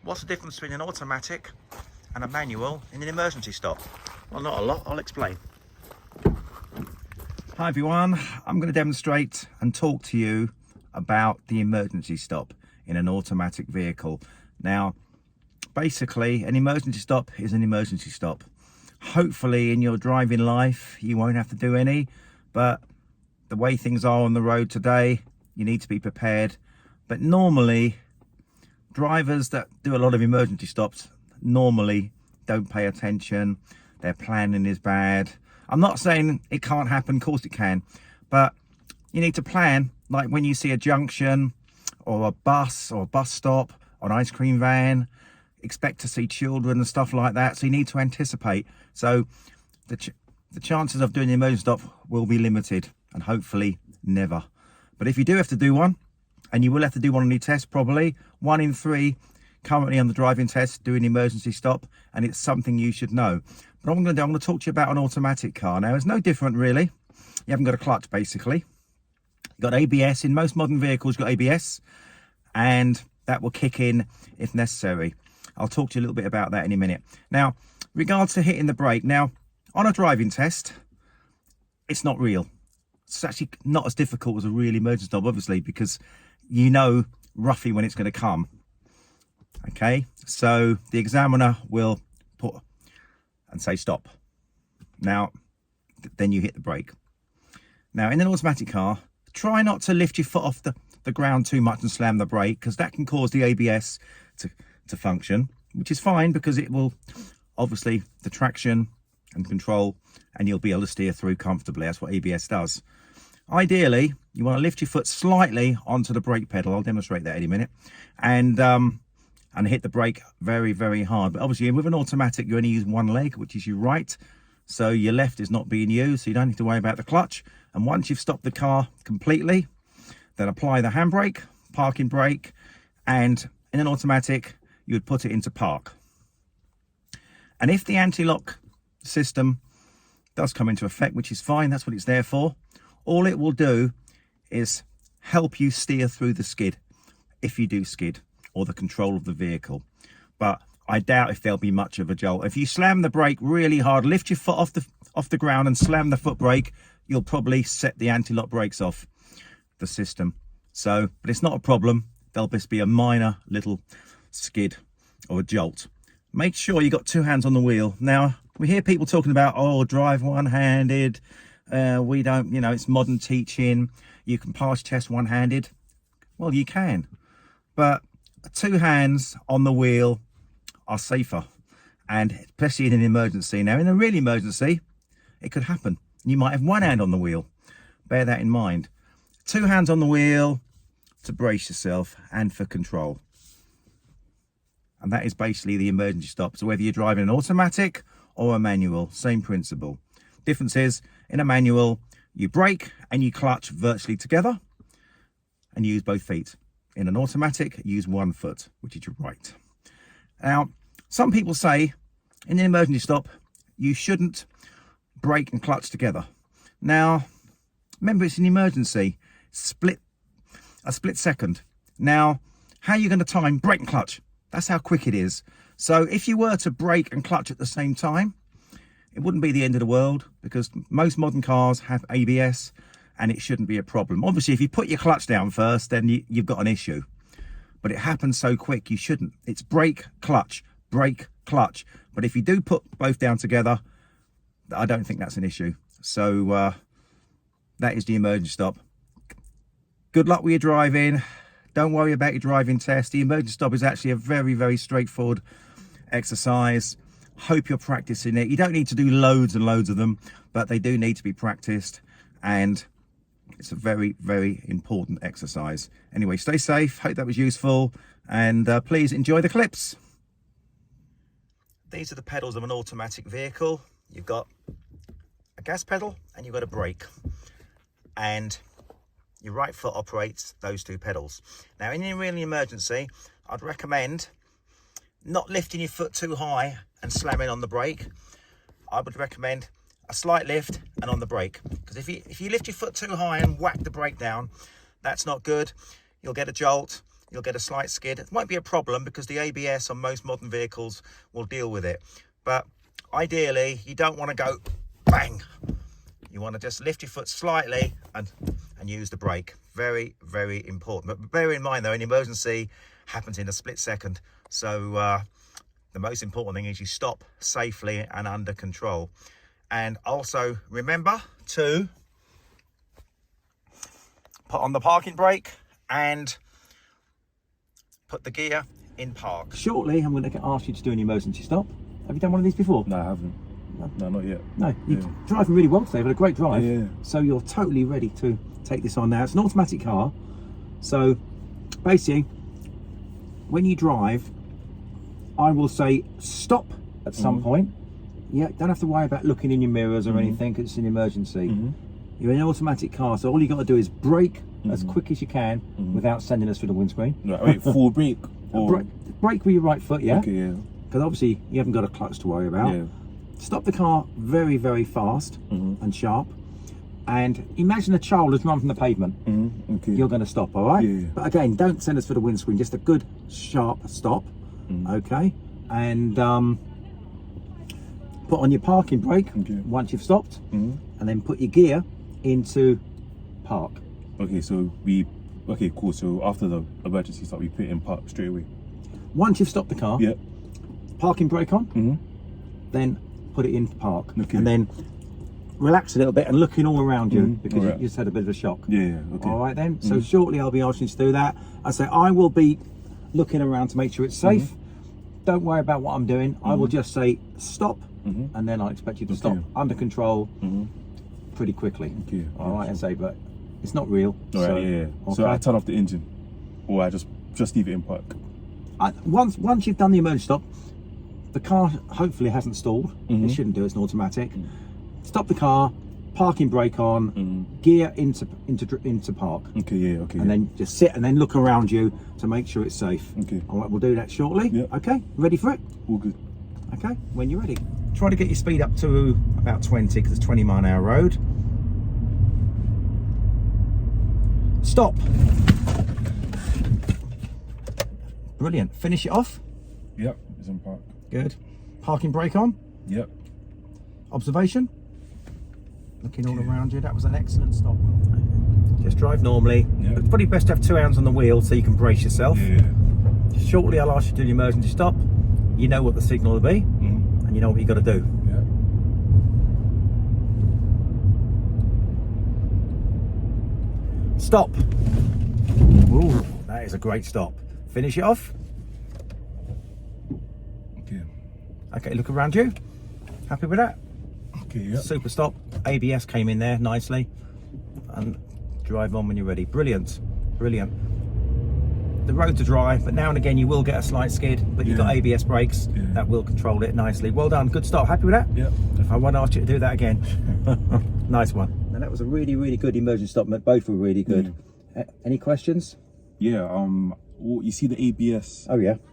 What's the difference between an automatic and a manual in an emergency stop? Well, not a lot. I'll explain. Hi everyone, I'm going to demonstrate and talk to you about the emergency stop in an automatic vehicle. Now, basically, an emergency stop is an emergency stop. Hopefully in your driving life you won't have to do any, but the way things are on the road today, you need to be prepared. But normally, drivers that do a lot of emergency stops normally don't pay attention. Their planning is bad. I'm not saying it can't happen, of course it can, but you need to plan, like when you see a junction or a bus stop or an ice cream van, expect to see children and stuff like that, so you need to anticipate. So the chances of doing an emergency stop will be limited, and hopefully never. But if you do have to do one, and you will have to do one on your test, probably 1 in 3 currently on the driving test do an emergency stop, and it's something you should know. But I'm going to talk to you about an automatic car. Now, it's no different really. You haven't got a clutch, basically. You've got ABS. In most modern vehicles, you've got ABS, and that will kick in if necessary. I'll talk to you a little bit about that in a minute. Now, regards to hitting the brake. Now, on a driving test, it's not real. It's actually not as difficult as a real emergency stop, obviously, because you know roughly when it's going to come. Okay, so the examiner will put and say stop. Now, then you hit the brake. Now, in an automatic car, try not to lift your foot off the ground too much and slam the brake, because that can cause the ABS to function, which is fine because it will obviously the traction and control, and you'll be able to steer through comfortably. That's what ABS does. Ideally, you want to lift your foot slightly onto the brake pedal. I'll demonstrate that in a minute, and hit the brake very, very hard. But obviously with an automatic, you only use one leg, which is your right, so your left is not being used, so you don't need to worry about the clutch. And once you've stopped the car completely, then apply the handbrake, parking brake, and in an automatic you would put it into park. And if the anti-lock system does come into effect, which is fine, that's what it's there for, all it will do is help you steer through the skid, if you do skid, or the control of the vehicle. But I doubt if there'll be much of a jolt. If you slam the brake really hard, lift your foot off the ground and slam the foot brake, you'll probably set the anti-lock brakes off the system. So, but it's not a problem. There'll just be a minor little skid or a jolt. Make sure you got 2 hands on the wheel. Now, we hear people talking about, oh, drive one-handed. We don't, it's modern teaching. You can pass test one-handed. Well, you can, but 2 hands on the wheel are safer, and especially in an emergency. Now, in a real emergency, it could happen. You might have 1 hand on the wheel. Bear that in mind. 2 hands on the wheel to brace yourself and for control. And that is basically the emergency stop. So whether you're driving an automatic or a manual, same principle. Difference is, in a manual, you brake and you clutch virtually together and use both feet. In an automatic, use 1 foot, which is your right. Now, some people say in an emergency stop, you shouldn't brake and clutch together. Now, remember, it's an emergency. A split second. Now, how are you going to time brake and clutch? That's how quick it is. So if you were to brake and clutch at the same time, it wouldn't be the end of the world, because most modern cars have ABS and it shouldn't be a problem. Obviously, if you put your clutch down first, then you've got an issue. But it happens so quick, you shouldn't. It's brake, clutch, brake, clutch. But if you do put both down together, I don't think that's an issue. So that is the emergency stop. Good luck with your driving. Don't worry about your driving test. The emergency stop is actually a very, very straightforward exercise. Hope you're practicing it. You don't need to do loads and loads of them, but they do need to be practiced, and it's a very, very important exercise. Anyway, stay safe. Hope that was useful, and please enjoy the clips. These are the pedals of an automatic vehicle. You've got a gas pedal and you've got a brake, and your right foot operates those 2 pedals. Now, in a real emergency, I'd recommend not lifting your foot too high and slamming on the brake. I would recommend a slight lift and on the brake, because if you lift your foot too high and whack the brake down, that's not good. You'll get a jolt, you'll get a slight skid. It won't be a problem because the ABS on most modern vehicles will deal with it. But ideally, you don't want to go bang. You want to just lift your foot slightly and use the brake. Very, very important. But bear in mind though, an emergency happens in a split second. So the most important thing is you stop safely and under control. And also remember to put on the parking brake and put the gear in park. Shortly, I'm going to ask you to do an emergency stop. Have you done one of these before? No, I haven't. No, not yet. No, you're driving really well today. You've had a great drive. Yeah. So you're totally ready to take this on now. It's an automatic car. So basically, when you drive, I will say stop at some point. Yeah, don't have to worry about looking in your mirrors or anything because it's an emergency. You're in an automatic car, so all you got to do is brake as quick as you can without sending us through the windscreen. Right, wait, full brake? Or... Brake with your right foot, yeah? Okay, yeah. Because obviously you haven't got a clutch to worry about. Yeah. Stop the car very, very fast and sharp. And imagine a child has run from the pavement. Okay. You're going to stop, all right? Yeah. But again, don't send us for the windscreen. Just a good, sharp stop, okay? And put on your parking brake once you've stopped, and then put your gear into park. Okay, so okay, cool. So after the emergency stop, we put it in park straight away. Once you've stopped the car, parking brake on, then put it in park, and then relax a little bit and looking all around you because you just had a bit of a shock. Yeah, okay. All right then. So shortly I'll be asking you to do that. I say I will be looking around to make sure it's safe. Don't worry about what I'm doing. I will just say stop, and then I'll expect you to stop under control pretty quickly. Okay. All right, and say, but it's not real. All right, yeah. Okay. So I turn off the engine, or I just leave it in park. Once you've done the emergency stop, the car hopefully hasn't stalled. It shouldn't do. It's an automatic. Stop the car, parking brake on, gear into park. Okay, yeah, okay. And then just sit and then look around you to make sure it's safe. Okay. All right, we'll do that shortly. Yep. Okay, ready for it? All good. Okay, when you're ready. Try to get your speed up to about 20 because it's 20-mile-an-hour road. Stop. Brilliant. Finish it off. Yep, it's in park. Good. Parking brake on. Yep. Observation. Looking all around you. That was an excellent stop. Just drive normally. Yep. It's probably best to have two hands on the wheel so you can brace yourself. Yeah. Shortly I'll ask you to do the emergency stop. You know what the signal will be, and you know what you've got to do. Yeah. Stop. Ooh, that is a great stop. Finish it off. Okay. Okay, look around you. Happy with that? Okay, yeah. Super stop. ABS came in there nicely. And drive on when you're ready. Brilliant. Brilliant. The roads are dry, but now and again you will get a slight skid, but you've got ABS brakes that will control it nicely. Well done. Good stop. Happy with that? Yeah. I won't ask you to do that again. Nice one. And that was a really, really good emergency stop. Both were really good. Any questions? Yeah, you see the ABS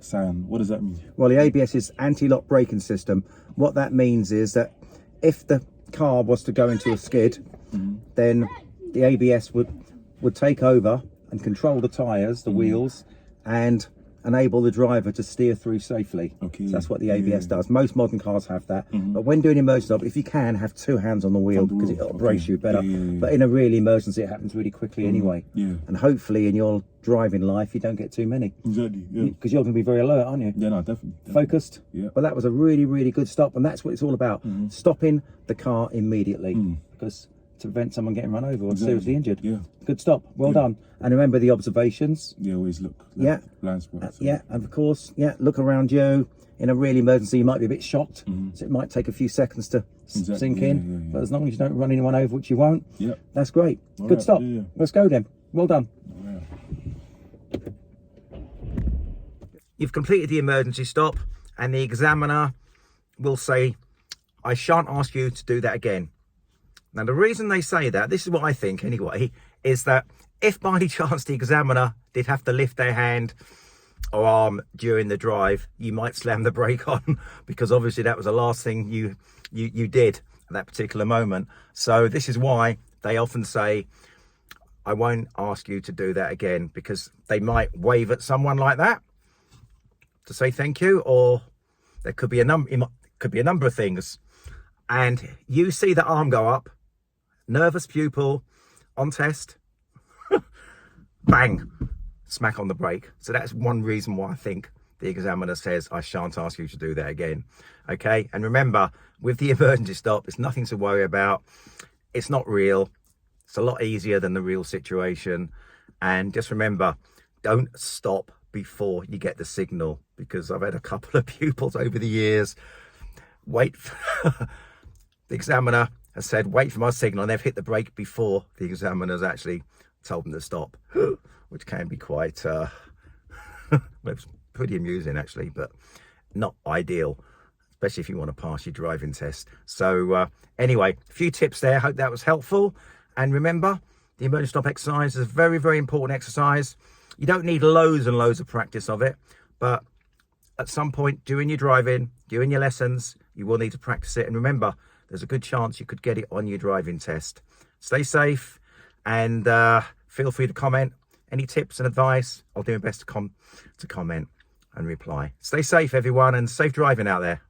sign, what does that mean? Well, the ABS is anti-lock braking system. What that means is that if the car was to go into a skid, then the ABS would take over and control the tyres, the wheels, and enable the driver to steer through safely. Okay. So that's what the ABS does. Most modern cars have that. But when doing emergency stop, if you can, have two hands on the wheel because it'll brace you better. But in a real emergency, it happens really quickly anyway. Yeah. And hopefully in your driving life, you don't get too many. Exactly, yeah. Because you're going to be very alert, aren't you? Yeah, no, definitely. Focused. Yeah. But that was a really, really good stop. And that's what it's all about. Stopping the car immediately. Because to prevent someone getting run over or seriously injured. Yeah. Good stop. Well done. And remember the observations. Yeah, always look. Blind spot. Yeah, and of course, look around you. In a real emergency, you might be a bit shocked. So it might take a few seconds to sink in. But as long as you don't run anyone over, which you won't, that's great. Good stop. Let's go then. Well done. You've completed the emergency stop, and the examiner will say, I shan't ask you to do that again. Now, the reason they say that, this is what I think anyway, is that if by any chance the examiner did have to lift their hand or arm during the drive, you might slam the brake on because obviously that was the last thing you did at that particular moment. So this is why they often say, I won't ask you to do that again, because they might wave at someone like that to say thank you, or there could be a number of things. And you see the arm go up, nervous pupil on test, bang, smack on the brake. So that's one reason why I think the examiner says I shan't ask you to do that again. Okay, and remember, with the emergency stop, it's nothing to worry about. It's not real. It's a lot easier than the real situation. And just remember, don't stop before you get the signal, because I've had a couple of pupils over the years wait for the examiner has said wait for my signal, and they've hit the brake before the examiner's actually told them to stop, which can be quite it's pretty amusing actually, but not ideal, especially if you want to pass your driving test. So anyway, a few tips there. Hope that was helpful. And remember, the emergency stop exercise is a very, very important exercise. You don't need loads and loads of practice of it, but at some point during your driving, during your lessons, you will need to practice it. And remember, there's a good chance you could get it on your driving test. Stay safe, and feel free to comment. Any tips and advice, I'll do my best to comment and reply. Stay safe, everyone, and safe driving out there.